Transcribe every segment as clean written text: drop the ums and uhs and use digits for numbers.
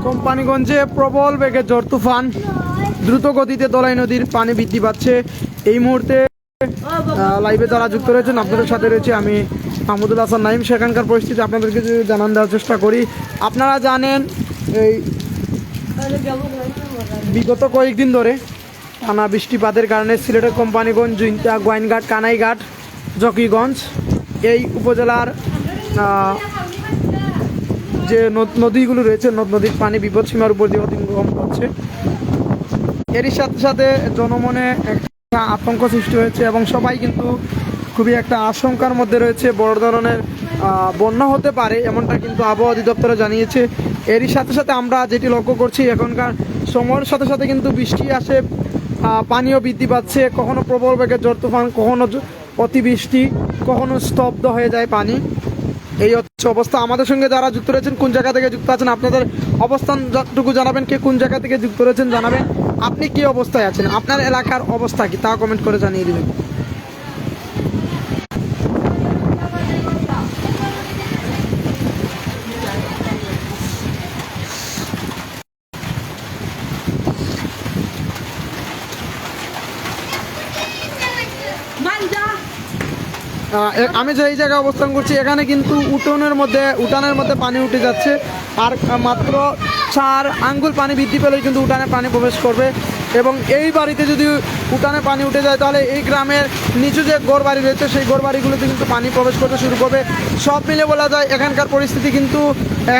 কোম্পানিগঞ্জে প্রবল বেগে ঝড় তুফান, দ্রুত গতিতে দলাই নদীর পানি বৃদ্ধি পাচ্ছে। এই মুহূর্তে লাইভে যারা যুক্ত রয়েছেন আপনাদের সাথে রয়েছে আমি মাহমুদুল হাসান নাইম। সেখানকার পরিস্থিতি আপনাদেরকে জানান দেওয়ার চেষ্টা করি। আপনারা জানেন এই বিগত কয়েকদিন ধরে টানা বৃষ্টিপাতের কারণে সিলেটের কোম্পানিগঞ্জ, জুইন্তা, গোয়াইনঘাট, কানাইঘাট, জকিগঞ্জ এই উপজেলার যে নদীগুলো রয়েছে, নদীর পানি বিপদসীমার উপর দিয়ে অতিক্রম করছে। এরই সাথে সাথে জনমনে একটা আতঙ্ক সৃষ্টি হয়েছে এবং সবাই কিন্তু খুবই একটা আশঙ্কার মধ্যে রয়েছে। বড় ধরনের বন্যা হতে পারে এমনটা কিন্তু আবহাওয়া অধিদপ্তরে জানিয়েছে। এরই সাথে সাথে আমরা যেটি লক্ষ্য করছি, এখনকার সময়ের সাথে সাথে কিন্তু বৃষ্টি আসে, পানিও বৃদ্ধি পাচ্ছে। কখনো প্রবল বেগে ঝড় তুফান, কখনো অতিবৃষ্টি, কখনো স্তব্ধ হয়ে যায় পানি। এই হচ্ছে অবস্থা। আমাদের সঙ্গে যারা যুক্ত রয়েছেন, কোন জায়গা থেকে যুক্ত আছেন, আপনাদের অবস্থান যতটুকু জানাবেন, কে কোন জায়গা থেকে যুক্ত রয়েছেন জানাবেন। আপনি কি অবস্থায় আছেন, আপনার এলাকার অবস্থা কি তা কমেন্ট করে জানিয়ে দেবেন। আমি যে এই জায়গায় অবস্থান করছি, এখানে কিন্তু উঠানের মধ্যে পানি উঠে যাচ্ছে। আর মাত্র 4 আঙ্গুল পানি বৃদ্ধি পেলেই কিন্তু উঠানে পানি প্রবেশ করবে। এবং এই বাড়িতে যদি উঠানে পানি উঠে যায়, তাহলে এই গ্রামের নিচু যে গড় বাড়ি রয়েছে, সেই গড় বাড়িগুলোতে কিন্তু পানি প্রবেশ করতে শুরু করবে। সব মিলে বলা যায় এখানকার পরিস্থিতি কিন্তু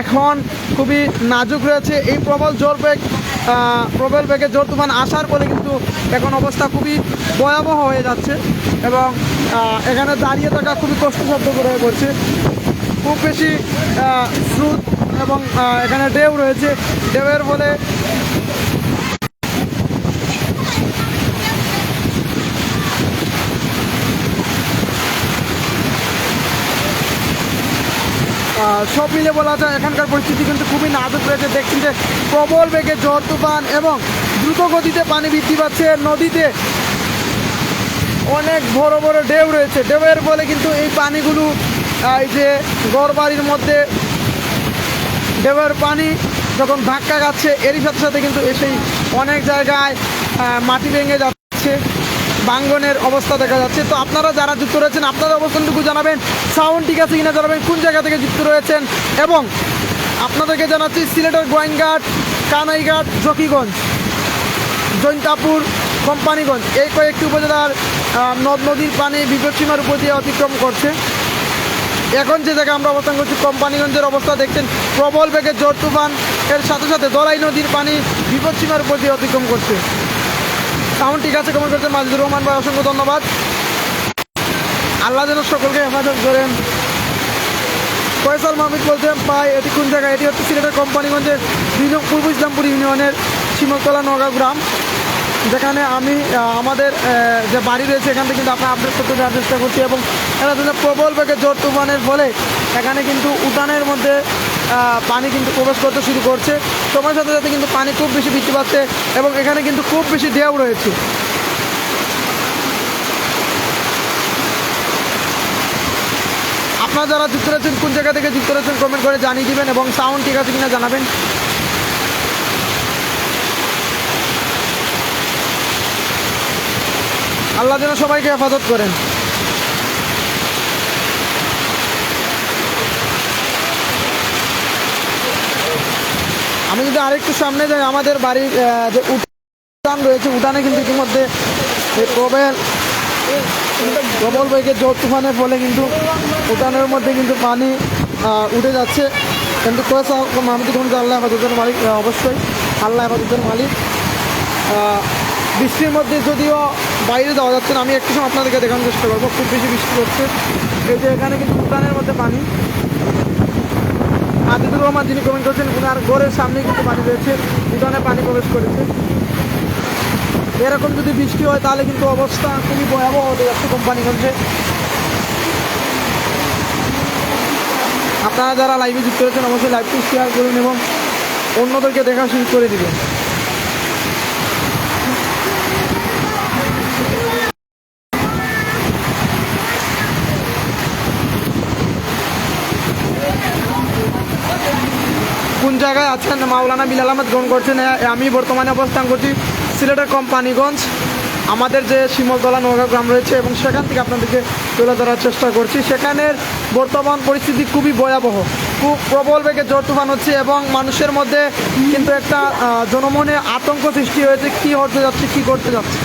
এখন খুবই নাজুক রয়েছে। এই প্রবল বেগে ঝড় তুফান আসার পরে কিন্তু এখন অবস্থা খুবই ভয়াবহ হয়ে যাচ্ছে এবং এখানে দাঁড়িয়ে থাকা খুবই কষ্টসাধ্য হয়ে পড়ছে। খুব বেশি স্রোত এবং এখানে ঢেউ রয়েছে। ঢেউয়ের ফলে সব মিলে বলা যায় এখানকার পরিস্থিতি কিন্তু খুবই নাজুক রয়েছে। দেখছি যে প্রবল বেগে ঝড় তুফান এবং দ্রুত গতিতে পানি বৃদ্ধি পাচ্ছে। নদীতে অনেক বড় বড় ঢেউ রয়েছে। ঢেউয়ের ফলে কিন্তু এই পানিগুলো এই যে ঘরবাড়ির মধ্যে ঢেউয়ের পানি যখন ধাক্কা খাচ্ছে, এরই সাথে সাথে কিন্তু এসেই অনেক জায়গায় মাটি ভেঙে যাচ্ছে, ভাঙ্গনের অবস্থা দেখা যাচ্ছে। তো আপনারা যারা যুক্ত রয়েছেন আপনাদের অবস্থানটুকু জানাবেন, সাউন্ড ঠিক আছে কিনা জানাবেন, কোন জায়গা থেকে যুক্ত রয়েছেন। এবং আপনাদেরকে জানাচ্ছি সিলেটের গোয়াইনঘাট, কানাইঘাট, জকিগঞ্জ, জৈন্তাপুর, কোম্পানিগঞ্জ এই কয়েকটি উপজেলার নদীর পানি বিপদসীমার উপর দিয়ে অতিক্রম করছে। এখন যে জায়গায় আমরা অবস্থান করছি, কোম্পানিগঞ্জের অবস্থা দেখছেন, প্রবল বেগে ঝড় তুফান এর সাথে সাথে দলাই নদীর পানি বিপদসীমার উপর দিয়ে অতিক্রম করছে। সাউন্ড ঠিক আছে কমেন্ট করছেন মাজিদুর রহমান ভাই, অসংখ্য ধন্যবাদ। আল্লাহ যেন সকলকে হেফাজত করেন। ফয়সাল মাহমুদ বলছেন ভাই এটি কোন জায়গায়? এটি হচ্ছে সিলেটের কোম্পানিগঞ্জের পূর্ব ইসলামপুর ইউনিয়নের শিমলতলা নওগাঁ গ্রাম, যেখানে আমি আমাদের যে বাড়ি রয়েছে এখান থেকে কিন্তু আপনার আপডেট করতে যাওয়ার চেষ্টা করছি। এবং এটা প্রবল বেগে ঝড় তুফানের ফলে এখানে কিন্তু উঠানের মধ্যে পানি কিন্তু প্রবেশ করতে শুরু করছে। সময়ের সাথে সাথে কিন্তু পানি খুব বেশি বৃদ্ধি পাচ্ছে এবং এখানে কিন্তু খুব বেশি ঢেউ রয়েছে। আপনারা যারা যুক্ত রয়েছেন, কোন জায়গা থেকে যুক্ত রয়েছেন কমেন্ট করে জানিয়ে দিবেন এবং সাউন্ড ঠিক আছে কিনা জানাবেন। আল্লাহ যেন সবাইকে হেফাজত করেন। আমি যদি আরেকটু সামনে যাই, আমাদের বাড়ির যে উঠান রয়েছে, উঠানে কিন্তু ইতিমধ্যে এই প্রবল বেগে ঝড় তুফানের ফলে কিন্তু উঠানের মধ্যে কিন্তু পানি উঠে যাচ্ছে। কিন্তু মাহমুদুর রহমান আল্লাহ হেফাজতের মালিক, অবশ্যই আল্লাহ হেফাজতের মালিক। বৃষ্টির মধ্যে যদিও বাইরে যাওয়া যাচ্ছে না, আমি একটু সময় আপনাদেরকে দেখানোর চেষ্টা করবো। খুব বেশি বৃষ্টি হচ্ছে। এই যে এখানে কিন্তু উঠানের মধ্যে পানি। মাজিদুর রহমান যিনি কমেন্ট করছেন, ওনার ঘরের সামনে কিন্তু পানি রয়েছে, উঠানে পানি প্রবেশ করেছে। এরকম যদি বৃষ্টি হয় তাহলে কিন্তু অবস্থা খুবই ভয়াবহ হতে যাচ্ছে কোম্পানিগঞ্জে। আপনারা যারা লাইভে যুক্ত হয়েছেন অবশ্যই লাইভটি শেয়ার করুন এবং অন্যদেরকে দেখা শুরু করে দিবেন। কোন জায়গায় আছেন মাওলানা বিলাল আহমেদ গ্রহণ করছেন। আমি বর্তমানে অবস্থান করছি সিলেটের কোম্পানিগঞ্জ, আমাদের যে শিমলতলা নওগাঁ গ্রাম রয়েছে এবং সেখান থেকে আপনাদেরকে তুলে ধরার চেষ্টা করছি। সেখানের বর্তমান পরিস্থিতি খুবই ভয়াবহ, খুব প্রবল বেগে ঝড় তুফান হচ্ছে এবং মানুষের মধ্যে কিন্তু একটা জনমনে আতঙ্ক সৃষ্টি হয়েছে, কি হতে যাচ্ছে, কি করতে যাচ্ছে।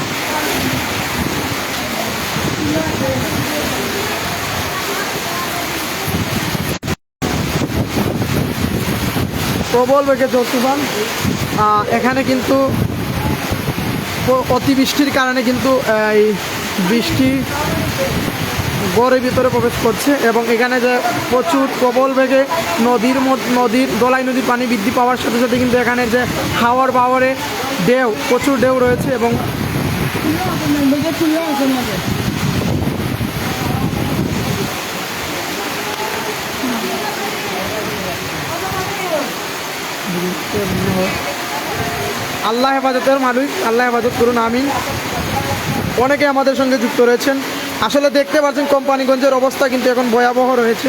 প্রবল বেগে ঝড় তুফান, এখানে কিন্তু অতিবৃষ্টির কারণে কিন্তু এই বৃষ্টি গড়ের ভিতরে প্রবেশ করছে এবং এখানে যে প্রচুর প্রবল বেগে নদীর দোলাই নদীর পানি বৃদ্ধি পাওয়ার সাথে সাথে কিন্তু এখানে যে হাওয়ার বাওয়ারে প্রচুর ঢেউ রয়েছে এবং আল্লাহ হেফাজতের মালিক, আল্লাহ হেফাজত করুন, আমিন। অনেকে আমাদের সঙ্গে যুক্ত রয়েছেন। আসলে দেখতে পাচ্ছেন কোম্পানিগঞ্জের অবস্থা কিন্তু এখন ভয়াবহ রয়েছে।